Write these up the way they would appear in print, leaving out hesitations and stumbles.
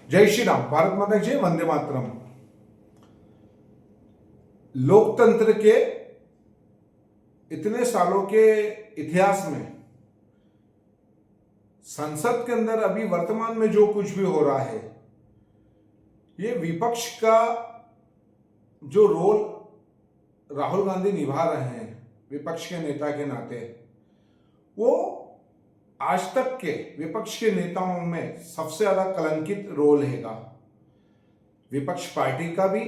जय श्री राम, भारत माता की जय, वंदे मातरम। लोकतंत्र के इतने सालों के इतिहास में संसद के अंदर अभी वर्तमान में जो कुछ भी हो रहा है, ये विपक्ष का जो रोल राहुल गांधी निभा रहे हैं विपक्ष के नेता के नाते, वो आज तक के विपक्ष के नेताओं में सबसे ज्यादा कलंकित रोल हैगा, विपक्ष पार्टी का भी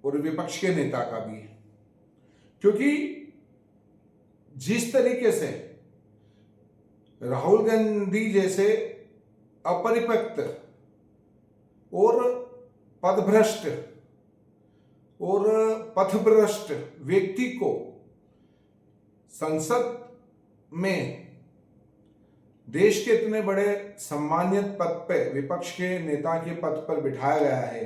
और विपक्ष के नेता का भी। क्योंकि जिस तरीके से राहुल गांधी जैसे अपरिपक्व और पदभ्रष्ट और पथभ्रष्ट व्यक्ति को संसद में देश के इतने बड़े सम्मानित पद पे, विपक्ष के नेता के पद पर बिठाया गया है,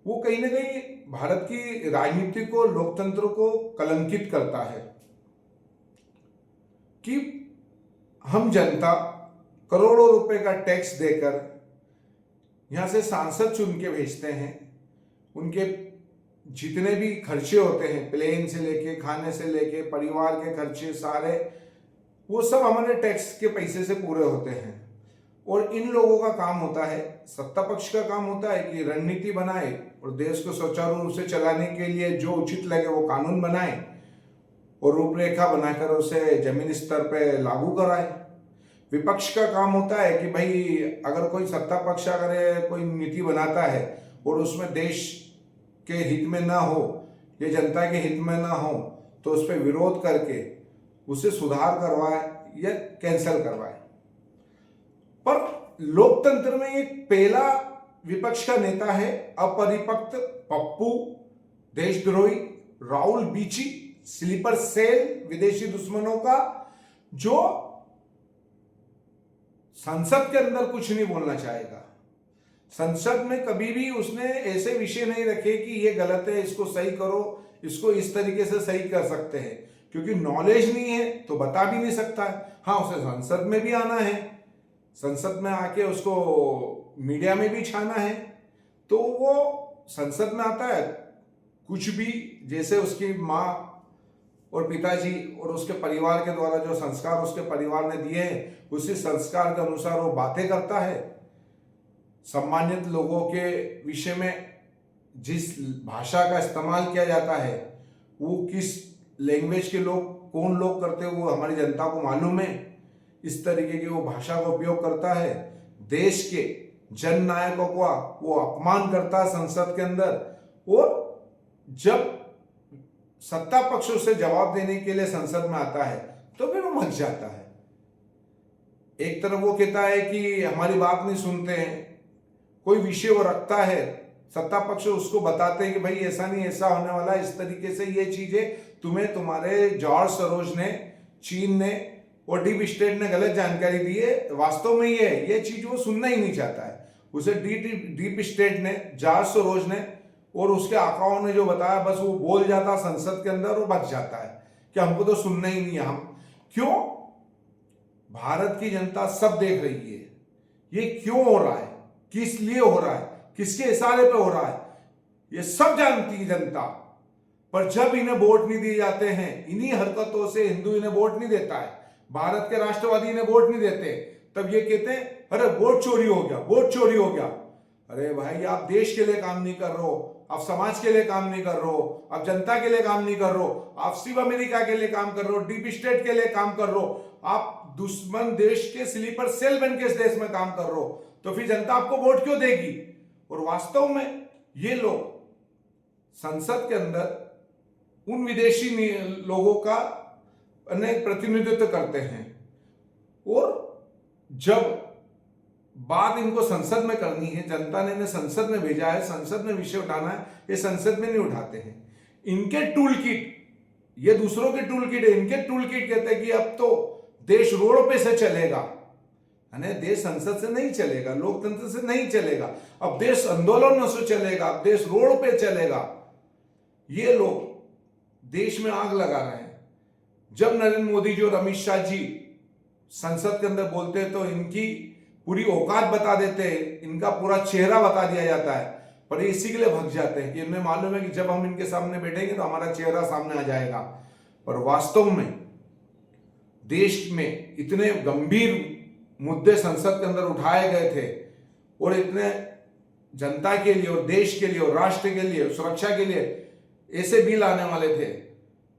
वो कहीं ना कहीं भारत की राजनीति को, लोकतंत्र को कलंकित करता है। कि हम जनता करोड़ों रुपए का टैक्स देकर यहां से सांसद चुन के भेजते हैं, उनके जितने भी खर्चे होते हैं, प्लेन से लेके, खाने से लेके, परिवार के खर्चे सारे, वो सब हमारे टैक्स के पैसे से पूरे होते हैं। और इन लोगों का काम होता है, सत्ता पक्ष का काम होता है कि रणनीति बनाए और देश को सुचारू रूप से चलाने के लिए जो उचित लगे वो कानून बनाए और रूपरेखा बनाकर उसे जमीनी स्तर पे लागू कराए। विपक्ष का काम होता है कि भाई अगर कोई सत्ता पक्ष अगर कोई नीति बनाता है और उसमें देश के हित में ना हो या जनता के हित में ना हो, तो उस पर विरोध करके उसे सुधार करवाए या कैंसिल करवाए। पर लोकतंत्र में एक पहला विपक्ष का नेता है अपरिपक्व, पप्पू, देशद्रोही राहुल बीची, स्लीपर सेल, विदेशी दुश्मनों का, जो संसद के अंदर कुछ नहीं बोलना चाहेगा। संसद में कभी भी उसने ऐसे विषय नहीं रखे कि ये गलत है, इसको सही करो, इसको इस तरीके से सही कर सकते हैं, क्योंकि नॉलेज नहीं है तो बता भी नहीं सकता है। हाँ, उसे संसद में भी आना है, संसद में आके उसको मीडिया में भी छाना है, तो वो संसद में आता है, कुछ भी जैसे उसकी माँ और पिताजी और उसके परिवार के द्वारा जो संस्कार उसके परिवार ने दिए हैं, उसी संस्कार के अनुसार वो बातें करता है। सम्मानित लोगों के विषय में जिस भाषा का इस्तेमाल किया जाता है, वो किस लैंग्वेज के लोग, कौन लोग करते हैं, वो हमारी जनता को मालूम है। इस तरीके की वो भाषा का उपयोग करता है, देश के जन नायकों का वो अपमान करता है संसद के अंदर। और जब सत्ता पक्ष उसे जवाब देने के लिए संसद में आता है तो फिर वो मच जाता है। एक तरफ वो कहता है कि हमारी बात नहीं सुनते हैं, कोई विषय वो रखता है, सत्ता पक्ष उसको बताते हैं कि भाई ऐसा नहीं, ऐसा होने वाला है, इस तरीके से ये चीजें तुम्हें तुम्हारे जॉर्ज सरोज ने, चीन ने और डीप स्टेट ने गलत जानकारी दी है, वास्तव में ये चीज वो सुनना ही नहीं चाहता है। उसे डीप स्टेट ने, जॉर्ज सरोज ने और उसके आकाओं ने जो बताया, बस वो बोल जाता संसद के अंदर और बच जाता है कि हमको तो सुनना ही नहीं है। हम क्यों? भारत की जनता सब देख रही है ये क्यों हो रहा है, किस लिए हो रहा है, किसके इशारे पे हो रहा है, ये सब जानती है जनता। पर जब इन्हें वोट नहीं दिए जाते हैं, इन्हीं हरकतों से हिंदू इन्हें वोट नहीं देता है, भारत के राष्ट्रवादी इन्हें वोट नहीं देते, तब ये कहते हैं अरे वोट चोरी हो गया, वोट चोरी हो गया। अरे भाई, आप देश के लिए काम नहीं कर रहे हो, आप समाज के लिए काम नहीं कर रहे हो, आप जनता के लिए काम नहीं कर रहे हो, आप सिर्फ अमेरिका के लिए काम कर रहे हो, डीप स्टेट के लिए काम कर रहे हो, आप दुश्मन देश के स्लीपर सेल बन के इस देश में काम कर रहे हो, तो फिर जनता आपको वोट क्यों देगी? और वास्तव में ये लोग संसद के अंदर उन विदेशी लोगों का अनेक प्रतिनिधित्व करते हैं, और जब बात इनको संसद में करनी है, जनता ने इन्हें संसद में भेजा है, संसद में विषय उठाना है, ये संसद में नहीं उठाते हैं। इनके टूल किट, ये दूसरों के टूल किट है, इनके टूल किट कहते हैं कि अब तो देश रोड पे से चलेगा, है, देश संसद से नहीं चलेगा, लोकतंत्र से नहीं चलेगा, अब देश आंदोलनों से चलेगा, अब देश रोड पे चलेगा। ये लोग देश में आग लगा रहे हैं। जब नरेंद्र मोदी जी और अमित शाह जी संसद के अंदर बोलते हैं तो इनकी पूरी औकात बता देते हैं, इनका पूरा चेहरा बता दिया जाता है, पर इसी के लिए भग जाते हैं कि इन्हें मालूम है कि जब हम इनके सामने बैठेंगे तो हमारा चेहरा सामने आ जाएगा। पर वास्तव में देश में इतने गंभीर मुद्दे संसद के अंदर उठाए गए थे और इतने जनता के लिए और देश के लिए और राष्ट्र के लिए, सुरक्षा के लिए ऐसे बिल आने वाले थे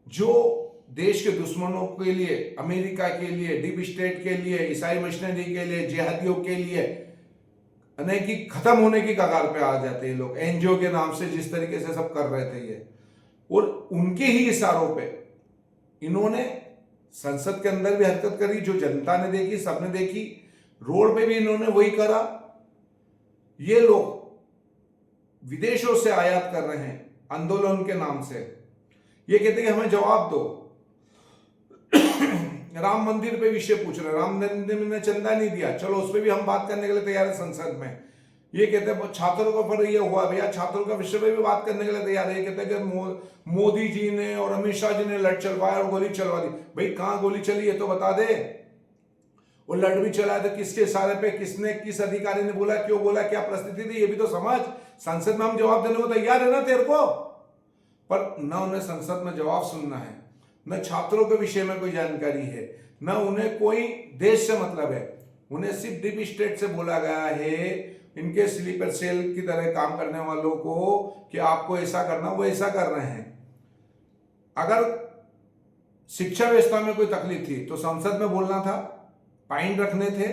जो देश के दुश्मनों के लिए, अमेरिका के लिए, डीप स्टेट के लिए, ईसाई मिशनरी के लिए, जिहादियों के लिए, अनेक की खत्म होने की कगार पे आ जाते हैं लोग, एनजीओ के नाम से जिस तरीके से सब कर रहे थे ये। और उनके ही इशारों पे इन्होंने संसद के अंदर भी हरकत करी, जो जनता ने देखी, सबने देखी, रोड पे भी इन्होंने वही करा। ये लोग विदेशों से आयात कर रहे हैं आंदोलन के नाम से। ये कहते हैं कि हमें जवाब दो। राम मंदिर पे विषय पूछ रहे हैं, राम मंदिर ने चंदा नहीं दिया, चलो उस पर भी हम बात करने के लिए तैयार है संसद में। ये कहते हैं छात्रों का पर ये हुआ भैया, छात्रों का विषय पे भी बात करने के लिए तैयार है। ये कहते हैं कि मोदी जी ने और अमित शाह जी ने लड़ चलवाया और गोली चलवा दी। भाई कहां गोली चली है तो बता दे। और लड़ भी चला तो किसके इशारे पे, किसने, किस अधिकारी ने बोला, क्यों बोला, क्या परिस्थिति थी, ये भी तो समझ। संसद में हम जवाब देने को तैयार है ना तेरे को, पर न उन्हें संसद में जवाब सुनना है, न छात्रों के विषय में कोई जानकारी है, न उन्हें कोई देश से मतलब है। उन्हें सिर्फ डीप स्टेट से बोला गया है, इनके स्लीपर सेल की तरह काम करने वालों को, कि आपको ऐसा करना, वो ऐसा कर रहे हैं। अगर शिक्षा व्यवस्था में कोई तकलीफ थी तो संसद में बोलना था, पॉइंट रखने थे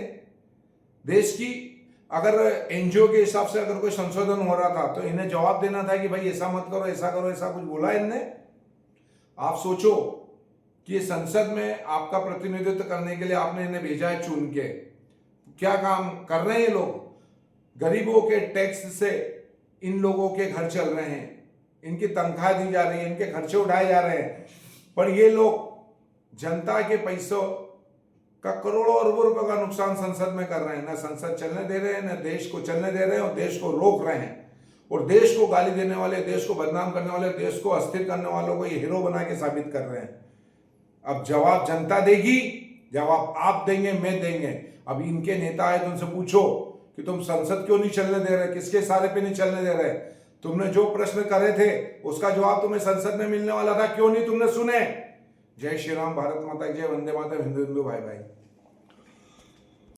देश की। अगर एनजीओ के हिसाब से अगर कोई संशोधन हो रहा था तो इन्हें जवाब देना था कि भाई ऐसा मत करो, ऐसा करो, ऐसा कुछ बोला इनने। आप सोचो कि संसद में आपका प्रतिनिधित्व करने के लिए आपने इन्हें भेजा है चुन के, क्या काम कर रहे हैं ये लोग। गरीबों के टैक्स से इन लोगों के घर चल रहे हैं, इनकी तनख्वाह दी जा रही है, इनके खर्चे उठाए जा रहे हैं, पर ये लोग जनता के पैसों का करोड़ों अरबों रुपए का नुकसान संसद में कर रहे हैं। ना संसद चलने दे रहे हैं, ना देश को चलने दे रहे हैं, और देश को रोक रहे हैं। और देश को गाली देने वाले, देश को बदनाम करने वाले, देश को अस्थिर करने वालों को ये हीरो बना के साबित कर रहे हैं। अब जवाब जनता देगी, जवाब आप देंगे, मैं देंगे। अब इनके नेता आए तो उनसे पूछो कि तुम संसद क्यों नहीं चलने दे रहे, किसके सहारे पे नहीं चलने दे रहे। तुमने जो प्रश्न करे थे उसका जवाब तुम्हें संसद में मिलने वाला था, क्यों नहीं तुमने सुने। जय श्री राम, भारत माता की जय, वंदे मातरम, हिंदू हिंदू भाई भाई।